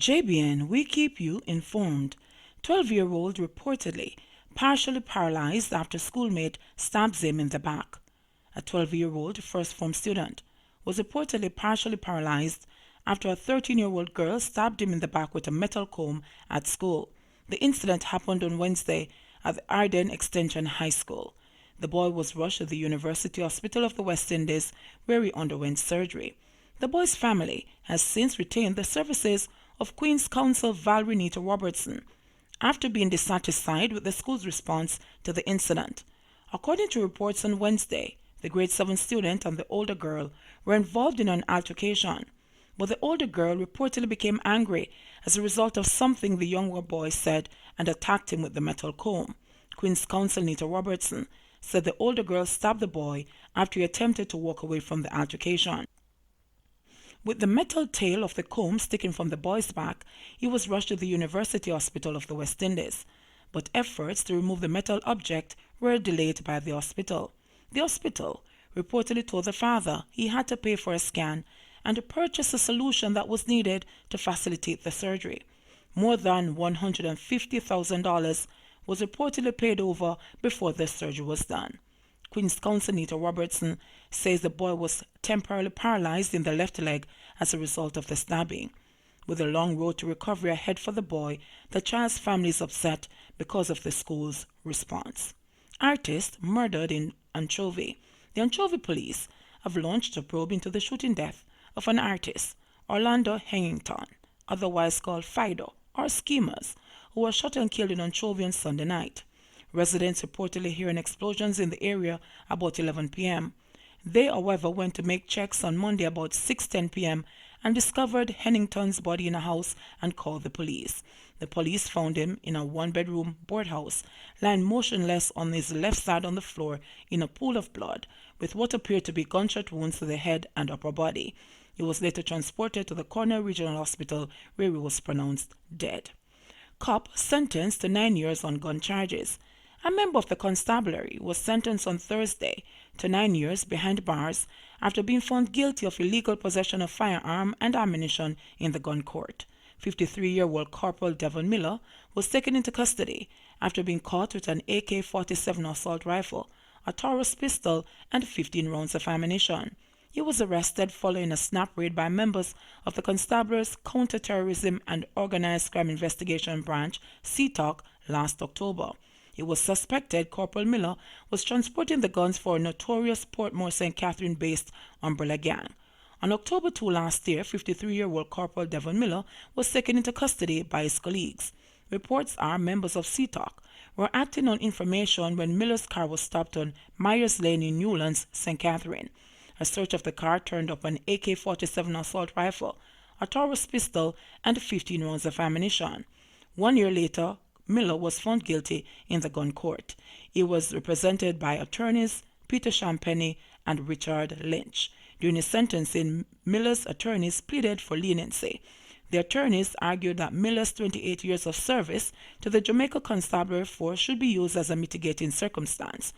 JBN, we keep you informed. 12-year-old reportedly partially paralyzed after schoolmate stabs him in the back. A 12-year-old first-form student was reportedly partially paralyzed after a 13-year-old girl stabbed him in the back with a metal comb at school. The incident happened on Wednesday at the Arden Extension High School. The boy was rushed to the University Hospital of the West Indies, where he underwent surgery. The boy's family has since retained the services of Queen's Counsel Valerie Nita Robertson after being dissatisfied with the school's response to the incident. According to reports on Wednesday, the grade 7 student and the older girl were involved in an altercation, but the older girl reportedly became angry as a result of something the younger boy said and attacked him with the metal comb. Queen's Counsel Nita Robertson said the older girl stabbed the boy after he attempted to walk away from the altercation. With the metal tail of the comb sticking from the boy's back, he was rushed to the University Hospital of the West Indies, but efforts to remove the metal object were delayed by the hospital. The hospital reportedly told the father he had to pay for a scan and to purchase a solution that was needed to facilitate the surgery. More than $150,000 was reportedly paid over before the surgery was done. Queen's Counsel Nita Robertson says the boy was temporarily paralyzed in the left leg as a result of the stabbing. With a long road to recovery ahead for the boy, the child's family is upset because of the school's response. Artist murdered in Anchovy. The Anchovy police have launched a probe into the shooting death of an artist, Orlando Hennington, otherwise called Fido, or Schemers, who was shot and killed in Anchovy on Sunday night. Residents reportedly hearing explosions in the area about 11 p.m. They, however, went to make checks on Monday about 6:10 p.m. and discovered Hennington's body in a house and called the police. The police found him in a one-bedroom boardhouse, lying motionless on his left side on the floor in a pool of blood, with what appeared to be gunshot wounds to the head and upper body. He was later transported to the Cornell Regional Hospital, where he was pronounced dead. Cop sentenced to 9 years on gun charges. A member of the constabulary was sentenced on Thursday to 9 years behind bars after being found guilty of illegal possession of firearm and ammunition in the gun court. 53-year-old Corporal Devon Miller was taken into custody after being caught with an AK-47 assault rifle, a Taurus pistol, and 15 rounds of ammunition. He was arrested following a snap raid by members of the Constabulary's Counter-Terrorism and Organized Crime Investigation Branch, CTOC, last October. It was suspected Corporal Miller was transporting the guns for a notorious Portmore St. Catherine-based umbrella gang. On October 2 last year, 53-year-old Corporal Devon Miller was taken into custody by his colleagues. Reports are members of CTOC were acting on information when Miller's car was stopped on Myers Lane in Newlands, St. Catherine. A search of the car turned up an AK-47 assault rifle, a Taurus pistol, and 15 rounds of ammunition. 1 year later, Miller was found guilty in the gun court. He was represented by attorneys Peter Champagny and Richard Lynch. During his sentencing, Miller's attorneys pleaded for leniency. The attorneys argued that Miller's 28 years of service to the Jamaica Constabulary Force should be used as a mitigating circumstance.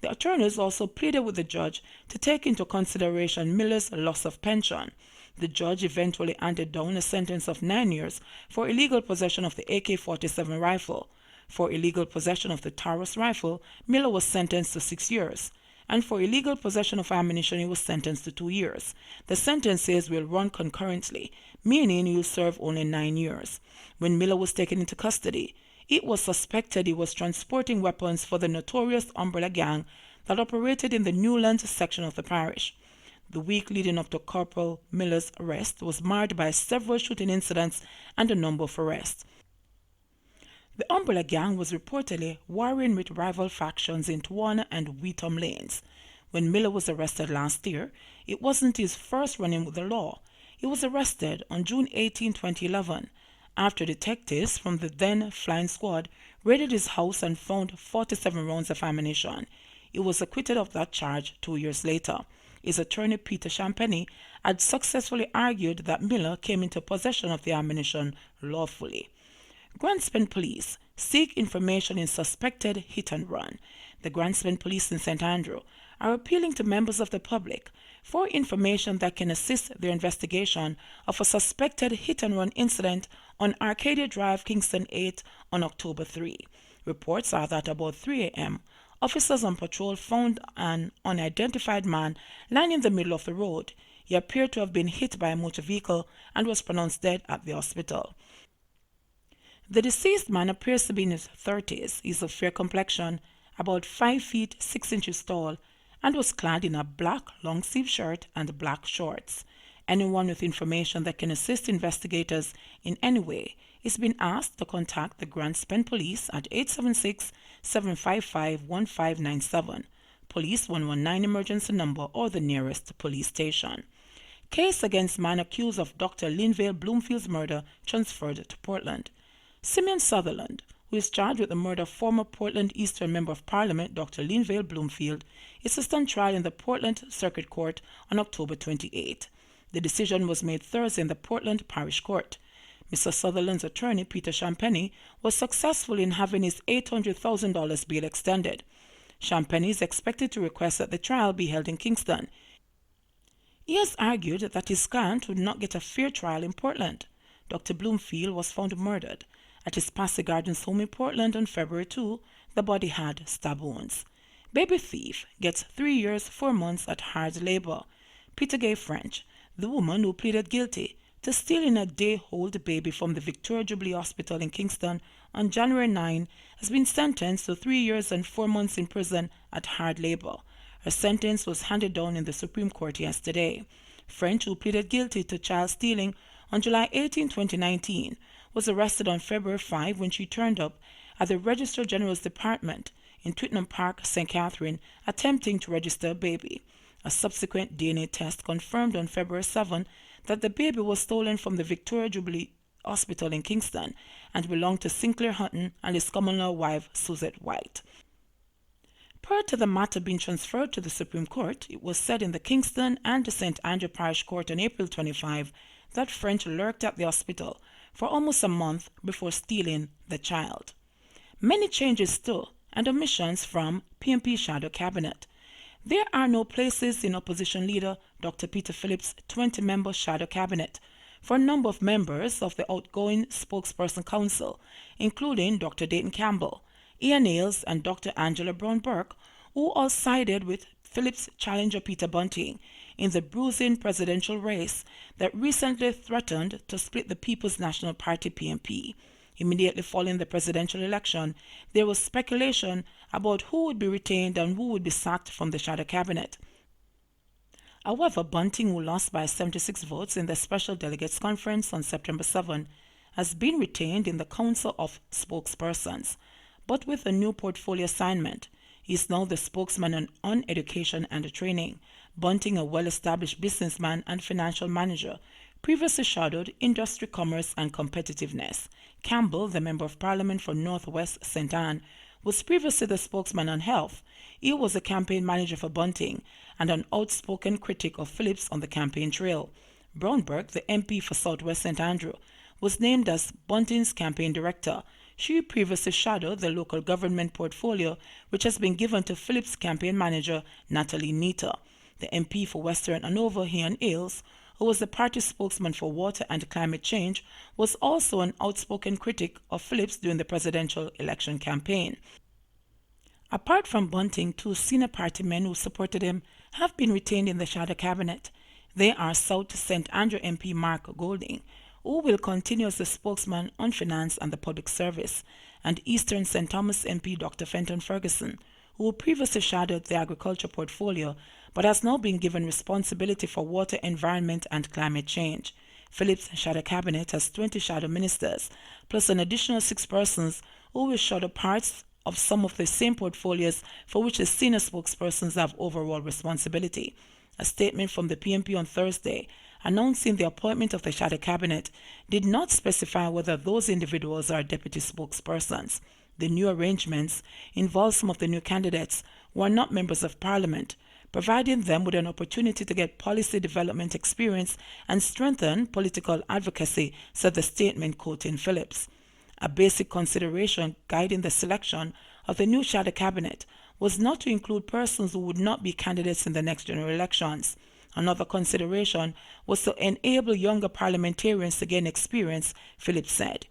The attorneys also pleaded with the judge to take into consideration Miller's loss of pension. The judge eventually handed down a sentence of 9 years for illegal possession of the AK-47 rifle. For illegal possession of the Taurus rifle, Miller was sentenced to 6 years, and for illegal possession of ammunition, he was sentenced to 2 years. The sentences will run concurrently, meaning he will serve only 9 years. When Miller was taken into custody, it was suspected he was transporting weapons for the notorious umbrella gang that operated in the Newlands section of the parish. The week leading up to Corporal Miller's arrest was marred by several shooting incidents and a number of arrests. The umbrella gang was reportedly warring with rival factions in Tawana and Wheatham lanes. When Miller was arrested last year, it wasn't his first run-in with the law. He was arrested on June 18, 2011, after detectives from the then flying squad raided his house and found 47 rounds of ammunition. He was acquitted of that charge 2 years later. His attorney Peter Champagny had successfully argued that Miller came into possession of the ammunition lawfully. Grants Pen police seek information in suspected hit and run. The Grantspan Police in St. Andrew are appealing to members of the public for information that can assist their investigation of a suspected hit-and-run incident on Arcadia Drive, Kingston 8 on October 3. Reports are that about 3 a.m., officers on patrol found an unidentified man lying in the middle of the road. He appeared to have been hit by a motor vehicle and was pronounced dead at the hospital. The deceased man appears to be in his 30s. He is of fair complexion, about 5 feet 6 inches tall, and was clad in a black long-sleeve shirt and black shorts. Anyone with information that can assist investigators in any way is being asked to contact the Grantspan Police at 876-755-1597, Police 119 emergency number, or the nearest police station. Case against man accused of Dr. Linville Bloomfield's murder transferred to Portland. Simeon Sutherland, who is charged with the murder of former Portland Eastern Member of Parliament Dr. Linville Bloomfield, is to stand trial in the Portland Circuit Court on October 28. The decision was made Thursday in the Portland Parish Court. Mr. Sutherland's attorney, Peter Champagny, was successful in having his $800,000 bail extended. Champagny is expected to request that the trial be held in Kingston. He has argued that his client would not get a fair trial in Portland. Dr. Bloomfield was found murdered at his Passy Gardens home in Portland on February 2. The body had stab wounds. Baby thief gets 3 years 4 months at hard labor. Peter Gay French, the woman who pleaded guilty to stealing a day-old baby from the Victoria Jubilee Hospital in Kingston on January 9, has been sentenced to 3 years and 4 months in prison at hard labor. Her sentence was handed down in the Supreme Court yesterday. French, who pleaded guilty to child stealing on July 18, 2019, was arrested on February 5 when she turned up at the Registrar General's Department in Twickenham Park, St. Catherine, attempting to register a baby. A subsequent DNA test confirmed on February 7 that the baby was stolen from the Victoria Jubilee Hospital in Kingston and belonged to Sinclair Hutton and his common-law wife, Suzette White. Prior to the matter being transferred to the Supreme Court, it was said in the Kingston and the St. Andrew Parish Court on April 25 that French lurked at the hospital for almost a month before stealing the child. Many changes still and omissions from PNP Shadow Cabinet. There are no places in Opposition Leader Dr. Peter Phillips' 20-member Shadow Cabinet for a number of members of the outgoing Spokesperson Council, including Dr. Dayton Campbell, Ian Hayles, and Dr. Angela Brown Burke, who all sided with Phillips' challenger Peter Bunting in the bruising presidential race that recently threatened to split the People's National Party PNP. Immediately following the presidential election, there was speculation about who would be retained and who would be sacked from the Shadow Cabinet. However, Bunting, who lost by 76 votes in the Special Delegates Conference on September 7, has been retained in the Council of Spokespersons, but with a new portfolio assignment. He is now the spokesman on education and training. Bunting, a well-established businessman and financial manager, previously shadowed industry, commerce, and competitiveness. Campbell, the Member of Parliament for North West St. Anne, was previously the spokesman on health. He was a campaign manager for Bunting and an outspoken critic of Phillips on the campaign trail. Brownberg, the MP for South West St. Andrew, was named as Bunting's campaign director. She previously shadowed the local government portfolio, which has been given to Phillips' campaign manager, Natalie Neater. The MP for Western Hanover, Ian Hayles, who was the party spokesman for water and climate change, was also an outspoken critic of Phillips during the presidential election campaign. Apart from Bunting, 2 senior party men who supported him have been retained in the Shadow Cabinet. They are South St. Andrew MP Mark Golding, who will continue as the spokesman on finance and the public service, and Eastern St. Thomas MP Dr. Fenton Ferguson, who previously shadowed the agriculture portfolio but has now been given responsibility for water, environment, and climate change. Phillips' Shadow Cabinet has 20 shadow ministers, plus an additional 6 persons who will shadow parts of some of the same portfolios for which the senior spokespersons have overall responsibility. A statement from the PNP on Thursday announcing the appointment of the Shadow Cabinet did not specify whether those individuals are deputy spokespersons. The new arrangements involve some of the new candidates who are not members of Parliament, providing them with an opportunity to get policy development experience and strengthen political advocacy, said the statement quoting Phillips. A basic consideration guiding the selection of the new Shadow Cabinet was not to include persons who would not be candidates in the next general elections. Another consideration was to enable younger parliamentarians to gain experience, Phillips said.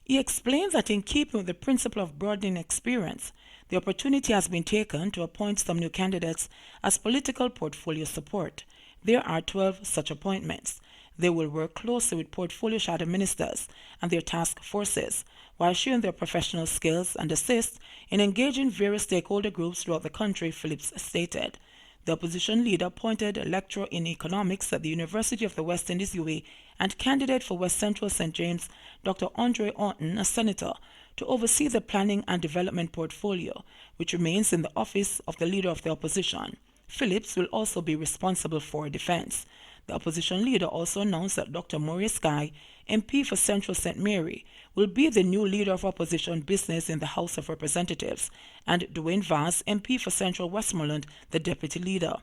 He explained that in keeping with the principle of broadening experience, the opportunity has been taken to appoint some new candidates as political portfolio support. There are 12 such appointments. They will work closely with portfolio shadow ministers and their task forces while sharing their professional skills and assist in engaging various stakeholder groups throughout the country, Phillips stated. The opposition leader appointed a lecturer in economics at the University of the West Indies UAE and candidate for West Central St. James, Dr. Andre Orton, a senator, to oversee the planning and development portfolio, which remains in the office of the leader of the opposition. Phillips will also be responsible for defense. The opposition leader also announced that Dr. Maurice Guy, MP for Central St. Mary, will be the new leader of opposition business in the House of Representatives, and Dwayne Vaz, MP for Central Westmoreland, the deputy leader.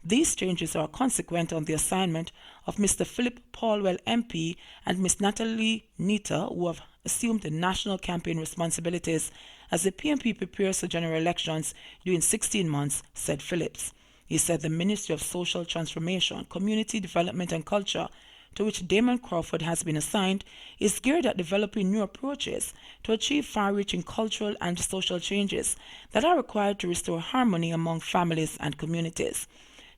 These changes are consequent on the assignment of Mr. Philip Paulwell, MP, and Ms. Natalie Nita, who have assumed the national campaign responsibilities as the PNP prepares for general elections during 16 months, said Phillips. He said the Ministry of Social Transformation, Community Development and Culture, to which Damon Crawford has been assigned, is geared at developing new approaches to achieve far-reaching cultural and social changes that are required to restore harmony among families and communities.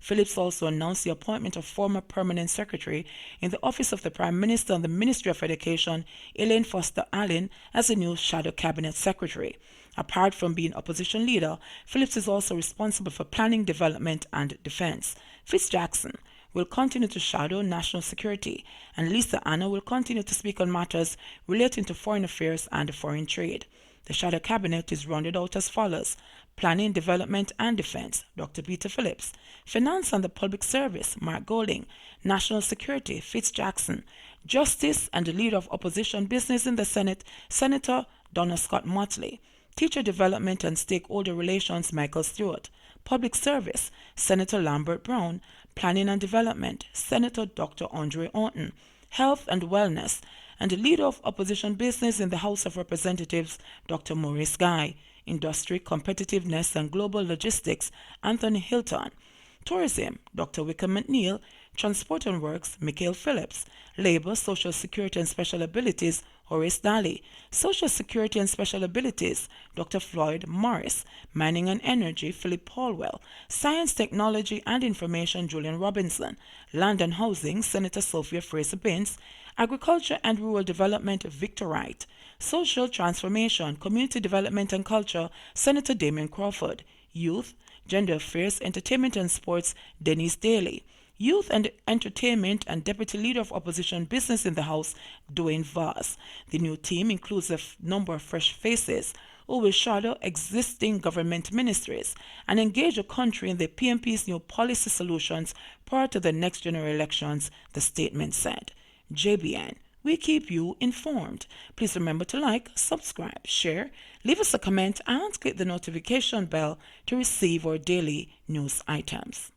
Phillips also announced the appointment of former Permanent Secretary in the Office of the Prime Minister and the Ministry of Education, Elaine Foster Allen, as the new Shadow Cabinet Secretary. Apart from being opposition leader, Phillips is also responsible for planning, development, and defense. Fitz-Jackson will continue to shadow national security, and Lisa Anna will continue to speak on matters relating to foreign affairs and foreign trade. The Shadow Cabinet is rounded out as follows: Planning, Development and Defense, Dr. Peter Phillips; Finance and the Public Service, Mark Golding; National Security, Fitz-Jackson; Justice and the Leader of Opposition Business in the Senate, Senator Donna Scott Motley; Teacher Development and Stakeholder Relations, Michael Stewart; Public Service, Senator Lambert Brown; Planning and Development, Senator Dr. Andre Orton; Health and Wellness, and the Leader of Opposition Business in the House of Representatives, Dr. Maurice Guy; Industry, Competitiveness and Global Logistics, Anthony Hilton; Tourism, Dr. Wickham McNeil; Transport and Works, Michael Phillips; Labour, Social Security and Special Abilities, Horace Daly; Social Security and Special Abilities, Dr. Floyd Morris; Mining and Energy, Philip Paulwell; Science, Technology and Information, Julian Robinson; Land and Housing, Senator Sophia Fraser-Binns; Agriculture and Rural Development, Victor Wright; Social Transformation, Community Development and Culture, Senator Damon Crawford; Youth, Gender Affairs, Entertainment and Sports, Denise Daly; Youth and Entertainment and Deputy Leader of Opposition Business in the House, Dwayne Vaz. The new team includes a number of fresh faces who will shadow existing government ministries and engage the country in the PNP's new policy solutions prior to the next general elections, the statement said. JBN, we keep you informed. Please remember to like, subscribe, share, leave us a comment, and click the notification bell to receive our daily news items.